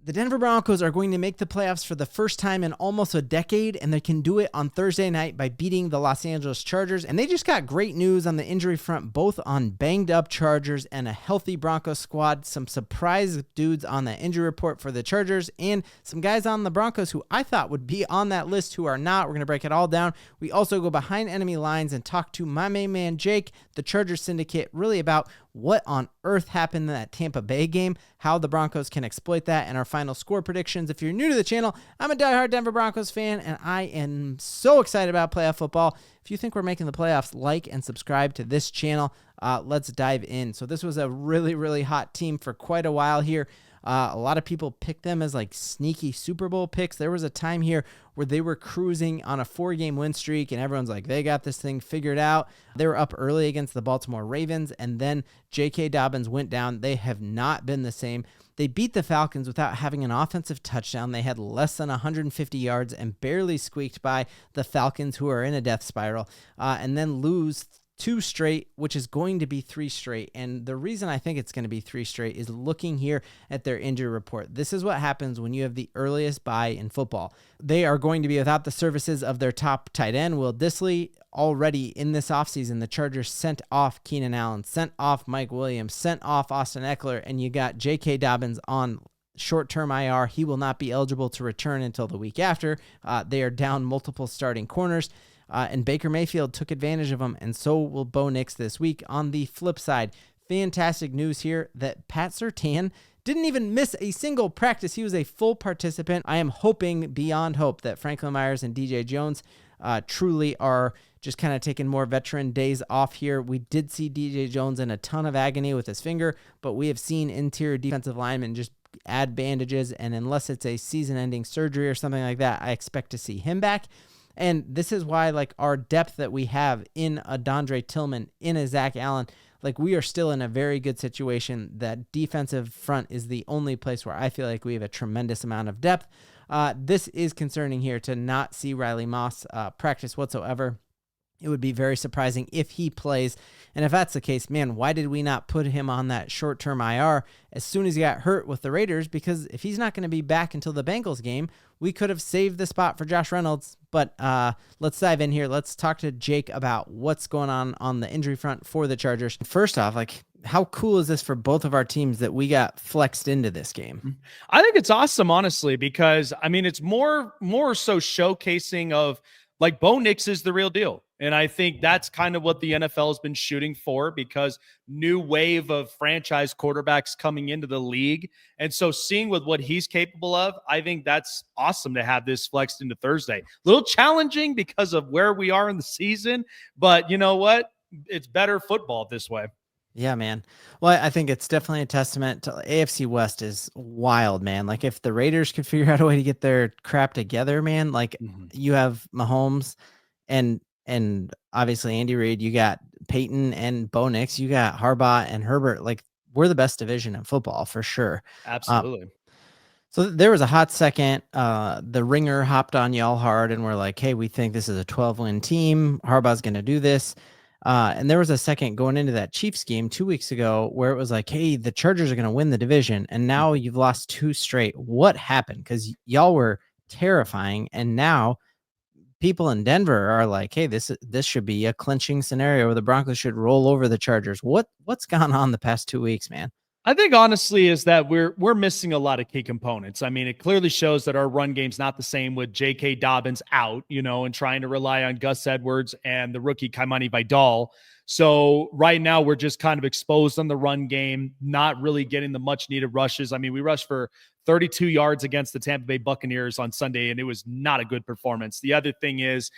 The Denver Broncos are going to make the playoffs for the first time in almost a decade, and they can do it on Thursday night by beating the Los Angeles Chargers. And they just got great news on the injury front, both on banged-up Chargers and a healthy Broncos squad. Some surprise dudes on the injury report for the Chargers, and some guys on the Broncos who I thought would be on that list who are not. We're going to break it all down. We also go behind enemy lines and talk to my main man, Jake, the Chargers syndicate, really about what on earth happened in that Tampa Bay game, how the Broncos can exploit that, and our final score predictions. If you're new to the channel, I'm a diehard Denver Broncos fan, and I am so excited about playoff football. If you think we're making the playoffs, like and subscribe to this channel. Let's dive in. So this was a really, really hot team for quite a while here. A lot of people picked them as like sneaky Super Bowl picks. There was a time here where they were cruising on a 4-game win streak, and everyone's like, they got this thing figured out. They were up early against the Baltimore Ravens, and then J.K. Dobbins went down. They have not been the same. They beat the Falcons without having an offensive touchdown. They had less than 150 yards and barely squeaked by the Falcons, who are in a death spiral, and then lose 2 straight, which is going to be 3 straight. And the reason I think it's going to be 3 straight is looking here at their injury report. This is what happens when you have the earliest bye in football. They are going to be without the services of their top tight end, Will Dissly. Already in this offseason, the Chargers sent off Keenan Allen, sent off Mike Williams, sent off Austin Eckler, and you got J.K. Dobbins on short-term IR. He will not be eligible to return until the week after. They are down multiple starting corners. And Baker Mayfield took advantage of them, and so will Bo Nix this week. On the flip side, fantastic news here that Pat Surtain didn't even miss a single practice. He was a full participant. I am hoping beyond hope that Franklin Myers and DJ Jones truly are just kind of taking more veteran days off here. We did see DJ Jones in a ton of agony with his finger, but we have seen interior defensive linemen just add bandages, and unless it's a season-ending surgery or something like that, I expect to see him back. And this is why, like, our depth that we have in a Dondre Tillman, in a Zach Allen, like, we are still in a very good situation. That defensive front is the only place where I feel like we have a tremendous amount of depth. This is concerning here to not see Riley Moss practice whatsoever. It would be very surprising if he plays. And if that's the case, man, why did we not put him on that short-term IR as soon as he got hurt with the Raiders? Because if he's not going to be back until the Bengals game, we could have saved the spot for Josh Reynolds. But let's dive in here. Let's talk to Jake about what's going on the injury front for the Chargers. First off, like, how cool is this for both of our teams that we got flexed into this game? I think it's awesome, honestly, because, I mean, it's more so showcasing of, like, Bo Nix is the real deal. And I think that's kind of what the NFL has been shooting for, because new wave of franchise quarterbacks coming into the league. And so seeing with what he's capable of, I think that's awesome to have this flexed into Thursday. A little challenging because of where we are in the season, but you know what? It's better football this way. Yeah, man. Well, I think it's definitely a testament to AFC West is wild, man. Like, if the Raiders could figure out a way to get their crap together, man, like you have Mahomes and obviously Andy Reid, you got Payton and Bo Nix, you got Harbaugh and Herbert. Like, we're the best division in football for sure. Absolutely. So there was a hot second. The Ringer hopped on y'all hard and we're like, hey, we think this is a 12-win team. Harbaugh's going to do this. And there was a second going into that Chiefs game 2 weeks ago where it was like, hey, the Chargers are going to win the division. And now you've lost 2 straight. What happened? Because y'all were terrifying. And now people in Denver are like, hey, this should be a clinching scenario where the Broncos should roll over the Chargers. What's gone on the past 2 weeks, man? I think honestly is that we're missing a lot of key components. I mean, it clearly shows that our run game's not the same with J.K. Dobbins out, and trying to rely on Gus Edwards and the rookie Kaimani Vidal. So right now we're just kind of exposed on the run game, not really getting the much needed rushes. I mean, we rushed for 32 yards against the Tampa Bay Buccaneers on Sunday, and it was not a good performance. The other thing is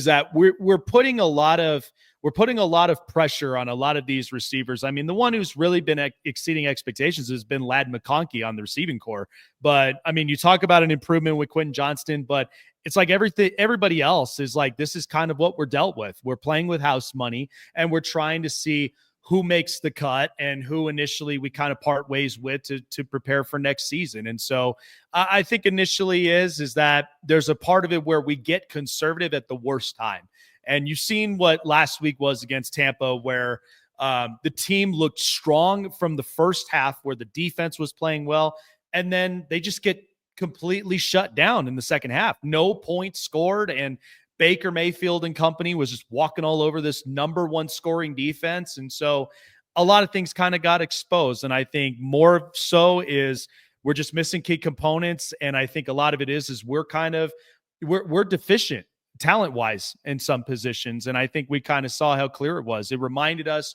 that we're putting a lot of pressure on a lot of these receivers. I mean, the one who's really been exceeding expectations has been Lad McConkey on the receiving core. But I mean, you talk about an improvement with Quentin Johnston, but it's like everybody else is like, this is kind of what we're dealt with. We're playing with house money, and we're trying to see who makes the cut and who initially we kind of part ways with to prepare for next season. And so I think initially is that there's a part of it where we get conservative at the worst time. And you've seen what last week was against Tampa, where the team looked strong from the first half, where the defense was playing well. And then they just get completely shut down in the second half. No points scored. And Baker Mayfield and company was just walking all over this number one scoring defense. And so a lot of things kind of got exposed. And I think more so is we're just missing key components. And I think a lot of it is we're deficient talent wise in some positions. And I think we kind of saw how clear it was. It reminded us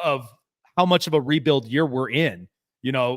of how much of a rebuild year we're in,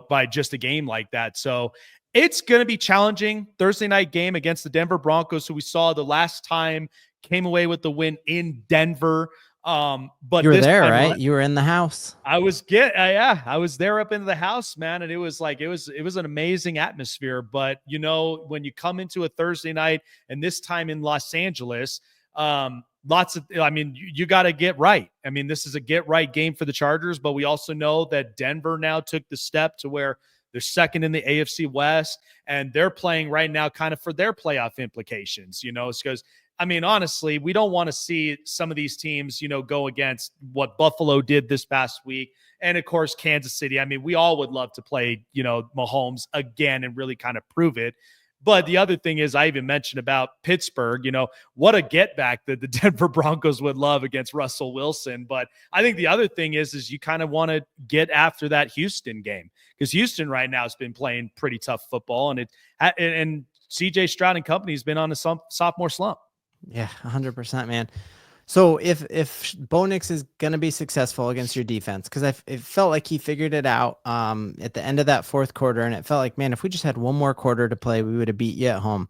by just a game like that. So it's going to be challenging. Thursday night game against the Denver Broncos, who we saw the last time came away with the win in Denver. But you were there, right? You were in the house. I was there up in the house, man. And it was an amazing atmosphere. But when you come into a Thursday night and this time in Los Angeles, you got to get right. I mean, this is a get right game for the Chargers, but we also know that Denver now took the step to where they're second in the AFC West, and they're playing right now kind of for their playoff implications, because honestly, we don't want to see some of these teams, go against what Buffalo did this past week. And of course, Kansas City. We all would love to play, Mahomes again and really kind of prove it. But the other thing is, I even mentioned about Pittsburgh, what a get back that the Denver Broncos would love against Russell Wilson. But I think the other thing is you kind of want to get after that Houston game, because Houston right now has been playing pretty tough football, and CJ Stroud and company has been on a sophomore slump. Yeah, 100%, man. So if Bo Nix is going to be successful against your defense, because it felt like he figured it out at the end of that fourth quarter, and it felt like, man, if we just had one more quarter to play, we would have beat you at home.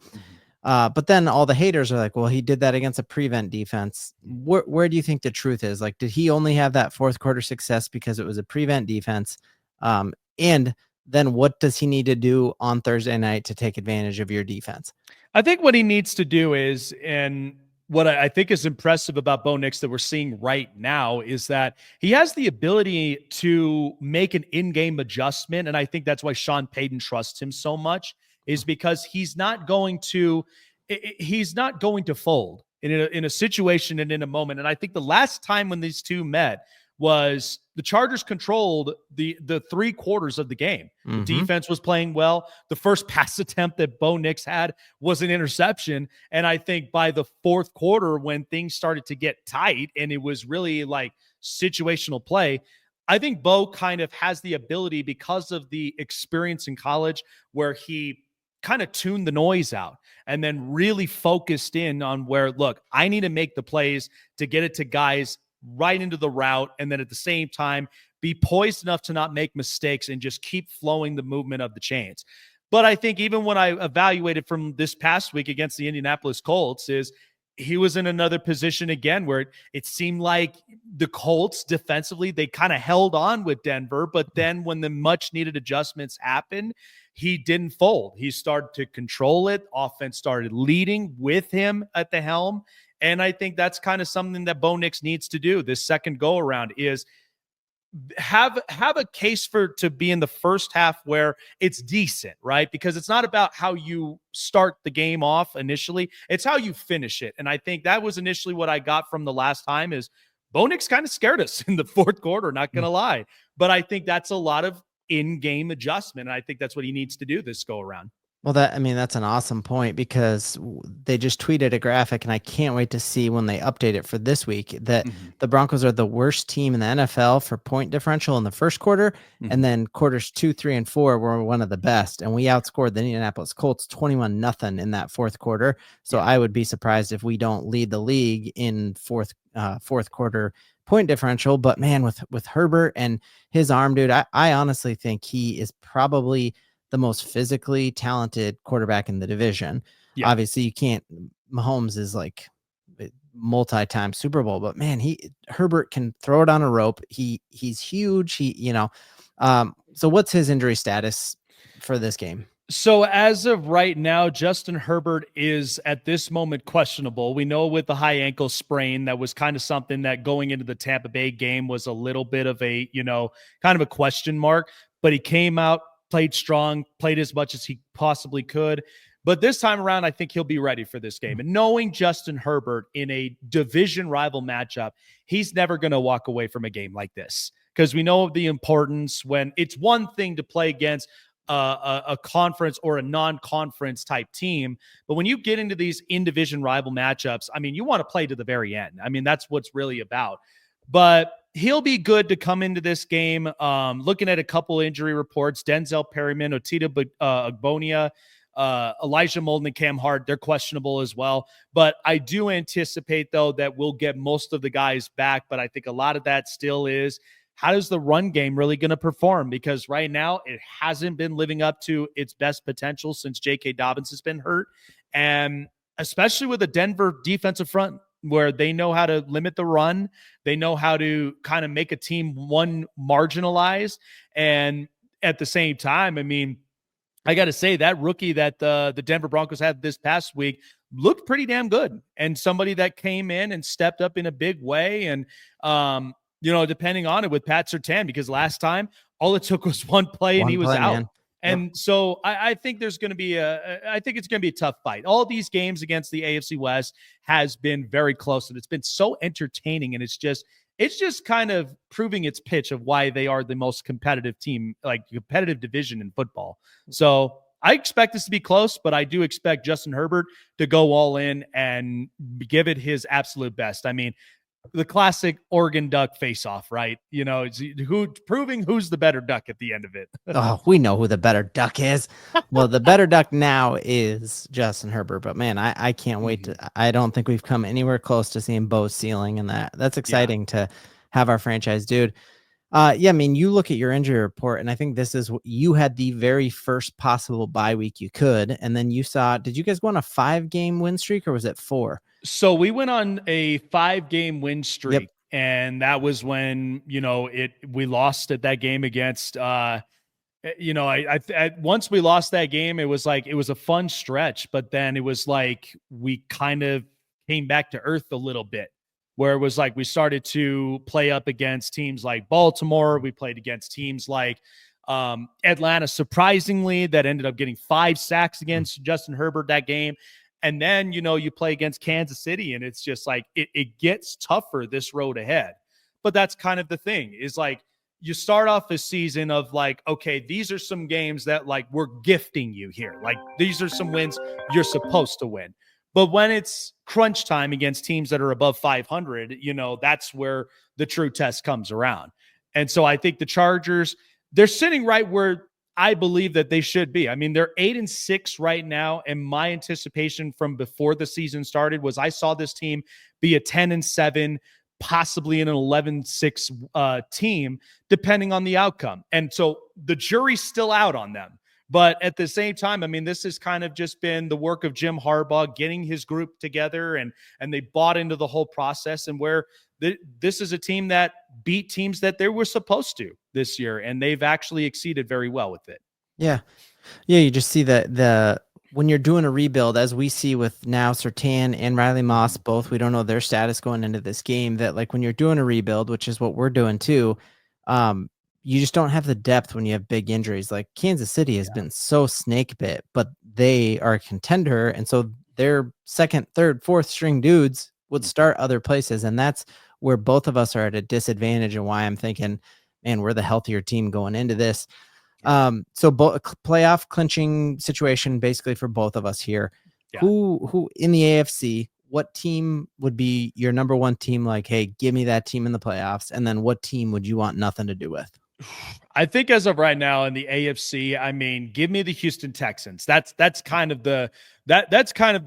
But then all the haters are like, well, he did that against a prevent defense. Where do you think the truth is? Like, did he only have that fourth quarter success because it was a prevent defense? And then what does he need to do on Thursday night to take advantage of your defense? I think what he needs to do is, and what I think is impressive about Bo Nix that we're seeing right now, is that he has the ability to make an in-game adjustment. And I think that's why Sean Payton trusts him so much, is because he's not going to fold in a situation and in a moment. And I think the last time when these two met was the Chargers controlled the 3 quarters of the game. The defense was playing well. The first pass attempt that Bo Nix had was an interception. And I think by the fourth quarter, when things started to get tight and it was really like situational play, I think Bo kind of has the ability, because of the experience in college, where he kind of tuned the noise out and then really focused in on where, look, I need to make the plays to get it to guys right into the route, and then at the same time be poised enough to not make mistakes and just keep flowing the movement of the chains. But I think even when I evaluated from this past week against the Indianapolis Colts, is he was in another position again where it seemed like the Colts defensively, they kind of held on with Denver, but then when the much needed adjustments happened, he didn't fold. He started to control it. Offense started leading with him at the helm. And I think that's kind of something that Bo Nix needs to do this second go around, is have a case to be in the first half where it's decent, right? Because it's not about how you start the game off initially, it's how you finish it. And I think that was initially what I got from the last time, is Bo Nix kind of scared us in the fourth quarter, not going to lie. But I think that's a lot of in-game adjustment. And I think that's what he needs to do this go around. Well, that's an awesome point, because they just tweeted a graphic, and I can't wait to see when they update it for this week, that the Broncos are the worst team in the NFL for point differential in the first quarter. And then quarters 2, 3, and 4 were one of the best. And we outscored the Indianapolis Colts 21-0 in that fourth quarter. So I would be surprised if we don't lead the league in fourth quarter point differential. But man, with Herbert and his arm, dude, I honestly think he is probably the most physically talented quarterback in the division. Yeah. Obviously you can't, Mahomes is like multi-time Super Bowl, but man, Herbert can throw it on a rope. He's huge. So what's his injury status for this game? So as of right now, Justin Herbert is at this moment questionable. We know with the high ankle sprain, that was kind of something that going into the Tampa Bay game was a little bit of a, kind of a question mark, but he came out, played strong, played as much as he possibly could. But this time around, I think he'll be ready for this game. And knowing Justin Herbert in a division rival matchup, he's never going to walk away from a game like this, because we know the importance when it's one thing to play against a conference or a non-conference type team. But when you get into these in-division rival matchups, I mean, you want to play to the very end. I mean, that's what's really about. But he'll be good to come into this game. Looking at a couple injury reports, Denzel Perryman, Otito Agbonia, Elijah Molden, and Cam Hart, they're questionable as well. But I do anticipate, though, that we'll get most of the guys back. But I think a lot of that still is, how is the run game really going to perform? Because right now it hasn't been living up to its best potential since J.K. Dobbins has been hurt. And especially with the Denver defensive front, where they know how to limit the run. They know how to kind of make a team one marginalized. And at the same time, I mean, I got to say that rookie that the Denver Broncos had this past week looked pretty damn good. And somebody that came in and stepped up in a big way. And, depending on it with Pat Surtain, because last time all it took was one play and he was out. Man. And so I think there's going to be I think it's going to be a tough fight. All these games against the AFC West has been very close, and it's been so entertaining. And it's just kind of proving its pitch of why they are the most competitive team, like competitive division in football. So I expect this to be close, but I do expect Justin Herbert to go all in and give it his absolute best. I mean, the classic Oregon Duck face-off, right? Proving who's the better duck at the end of it. Oh, we know who the better duck is. Well, the better duck now is Justin Herbert, but man, I can't wait I don't think we've come anywhere close to seeing Bo's ceiling, and that's exciting to have our franchise dude. I mean, you look at your injury report, and I think this is, you had the very first possible bye week you could, and then did you guys go on a 5-game win streak, or was it 4? So we went on a 5-game win streak. Yep. And that was when, we lost at that game against, once we lost that game, it was a fun stretch, but then it was like, we kind of came back to earth a little bit, where it was like, we started to play up against teams like Baltimore. We played against teams like Atlanta, surprisingly, that ended up getting 5 sacks against Justin Herbert that game. And then, you play against Kansas City, and it's just like, it gets tougher this road ahead. But that's kind of the thing, is like, you start off a season of like, okay, these are some games that like we're gifting you here. Like, these are some wins you're supposed to win. But when it's crunch time against teams that are above 500, that's where the true test comes around. And so I think the Chargers, they're sitting right where I believe that they should be. I mean, they're 8-6 right now. And my anticipation from before the season started was, I saw this team be a 10-7, possibly an 11-6 team, depending on the outcome. And so the jury's still out on them. But at the same time, I mean, this has kind of just been the work of Jim Harbaugh getting his group together, and they bought into the whole process, and where this is a team that beat teams that they were supposed to this year, and they've actually exceeded very well with it. Yeah. You just see that when you're doing a rebuild, as we see with now Surtain and Riley Moss, both, we don't know their status going into this game, that like when you're doing a rebuild, which is what we're doing too, you just don't have the depth when you have big injuries. Like Kansas City has been so snake bit, but they are a contender. And so their second, third, fourth string dudes would start other places. And that's where both of us are at a disadvantage, and why I'm thinking, man, we're the healthier team going into this. So playoff clinching situation basically for both of us here. Yeah. Who in the AFC, what team would be your number one team? Like, hey, give me that team in the playoffs. And then what team would you want nothing to do with? I think as of right now in the AFC, I mean, give me the Houston Texans. That's kind of the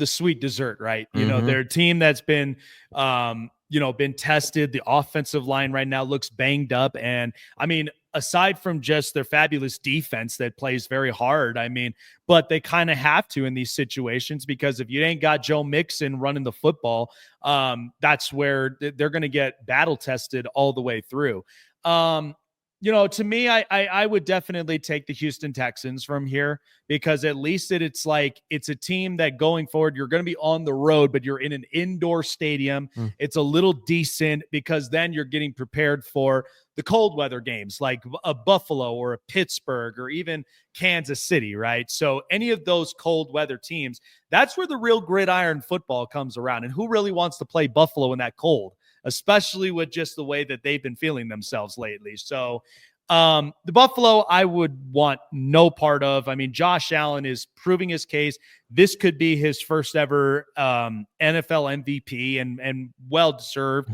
sweet dessert, right? Mm-hmm. They're a team that's been been tested. The offensive line right now looks banged up. And I mean, aside from just their fabulous defense that plays very hard, I mean, but they kind of have to in these situations, because if you ain't got Joe Mixon running the football, that's where they're going to get battle tested all the way through. To me, I would definitely take the Houston Texans from here, because at least it's a team that going forward, you're going to be on the road, but you're in an indoor stadium. It's a little decent, because then you're getting prepared for the cold weather games like a Buffalo or a Pittsburgh or even Kansas City, right? So any of those cold weather teams, that's where the real gridiron football comes around. And who really wants to play Buffalo in that cold, especially with just the way that they've been feeling themselves lately? So The Buffalo, I would want no part of. I mean, Josh Allen is proving his case. This could be his first ever NFL MVP and well deserved,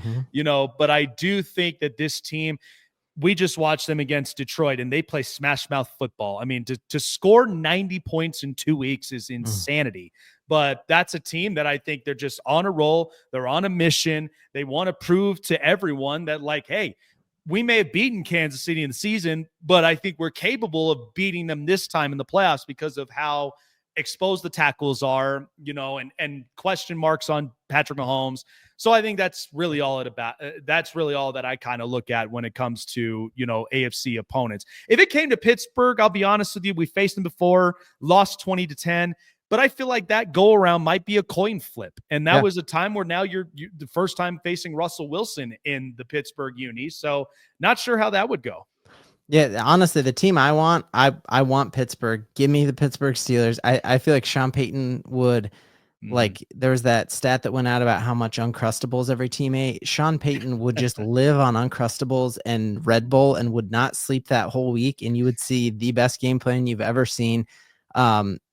but I do think that this team, we just watched them against Detroit and they play smash mouth football. I mean, to score 90 points in 2 weeks is insanity. But that's a team that I think they're just on a roll. They're on a mission. They want to prove to everyone that, like, hey, we may have beaten Kansas City in the season, but I think we're capable of beating them this time in the playoffs because of how exposed the tackles are, and question marks on Patrick Mahomes. So I think that's really all that's really all that I kind of look at when it comes to, AFC opponents. If it came to Pittsburgh, I'll be honest with you, we faced them before, lost 20-10. But I feel like that go around might be a coin flip. And that was a time where now you're the first time facing Russell Wilson in the Pittsburgh uni. So not sure how that would go. Yeah, honestly, the team I want, I want Pittsburgh. Give me the Pittsburgh Steelers. I feel like Sean Payton would, like, there was that stat that went out about how much Uncrustables every team ate. Sean Payton would just live on Uncrustables and Red Bull and would not sleep that whole week. And you would see the best game plan you've ever seen.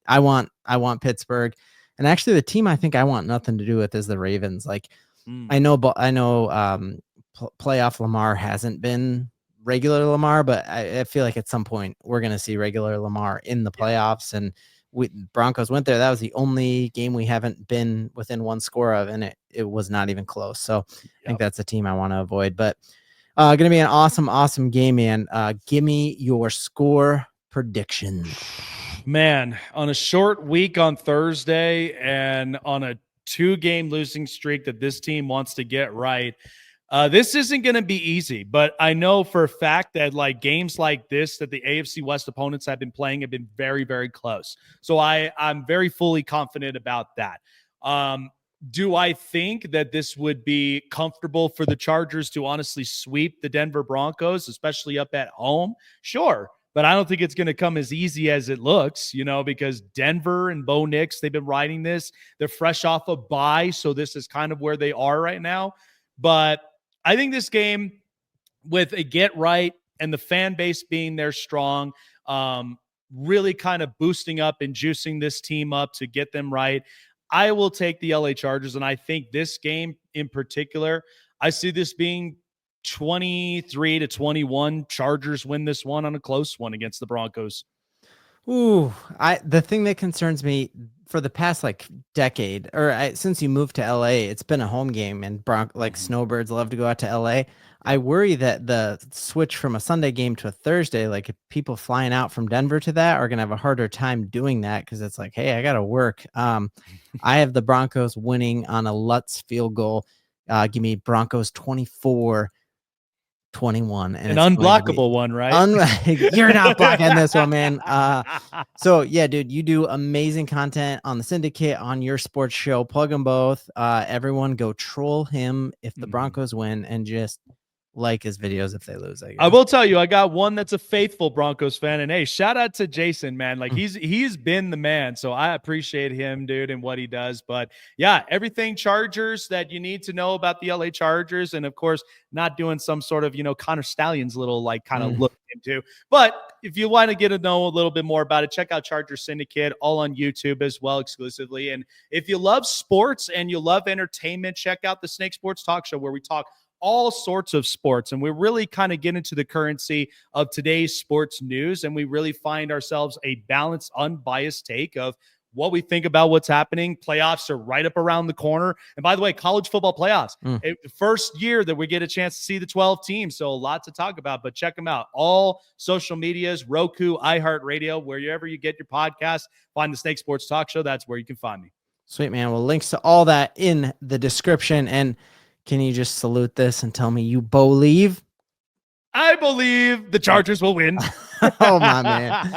I want Pittsburgh, and actually the team I think I want nothing to do with is the Ravens. Like, I know playoff Lamar hasn't been regular Lamar, but I feel like at some point we're going to see regular Lamar in the playoffs. And Broncos went there. That was the only game we haven't been within one score of, and it was not even close. So I think that's a team I want to avoid, but going to be an awesome game, man. Give me your score predictions. Man, on a short week on Thursday and on a 2-game losing streak that this team wants to get right, this isn't going to be easy. But I know for a fact that, like, games like this that the AFC West opponents have been playing have been very, very close. So I'm very fully confident about that. Do I think that this would be comfortable for the Chargers to honestly sweep the Denver Broncos, especially up at home? Sure. But I don't think it's going to come as easy as it looks, because Denver and Bo Nix, they've been riding this. They're fresh off a bye, so this is kind of where they are right now. But I think this game, with a get right and the fan base being there strong, really kind of boosting up and juicing this team up to get them right, I will take the LA Chargers. And I think this game in particular, I see this being 23-21. Chargers win this one on a close one against the Broncos. Ooh, the thing that concerns me for the past decade, or since you moved to LA, it's been a home game, and snowbirds love to go out to LA. I worry that the switch from a Sunday game to a Thursday, like, if people flying out from Denver to that are gonna have a harder time doing that, because it's like, hey, I gotta work. I have the Broncos winning on a Lutz field goal. Give me Broncos 24-21, and an unblockable one, right? You're not blocking this one, man. So yeah, dude, you do amazing content on the Syndicate, on your sports show. Plug them both. Everyone go troll him if the Broncos win, and just like his videos if they lose. I will tell you, I got one that's a faithful Broncos fan, and hey, shout out to Jason, man. Like, he's been the man, so I appreciate him, dude, and what he does. But yeah, everything Chargers that you need to know about the LA Chargers, and of course, not doing some sort of, Connor Stalions little kind of look into. But if you want to get to know a little bit more about it, check out Charger Syndicate, all on YouTube as well, exclusively. And if you love sports and you love entertainment, check out the Snake Sports Talk Show, where we talk all sorts of sports, and we really kind of get into the currency of today's sports news, and we really find ourselves a balanced, unbiased take of what we think about what's happening. Playoffs are right up around the corner, and by the way, college football playoffs, the first year that we get a chance to see the 12 teams, so a lot to talk about. But check them out, all social medias, Roku, iHeartRadio, wherever you get your podcasts. Find the Snake Sports Talk Show. That's where you can find me. Sweet, man. Well, links to all that in the description. And can you just salute this and tell me you Bo-LIEVE? I believe the Chargers will win. Oh, my man.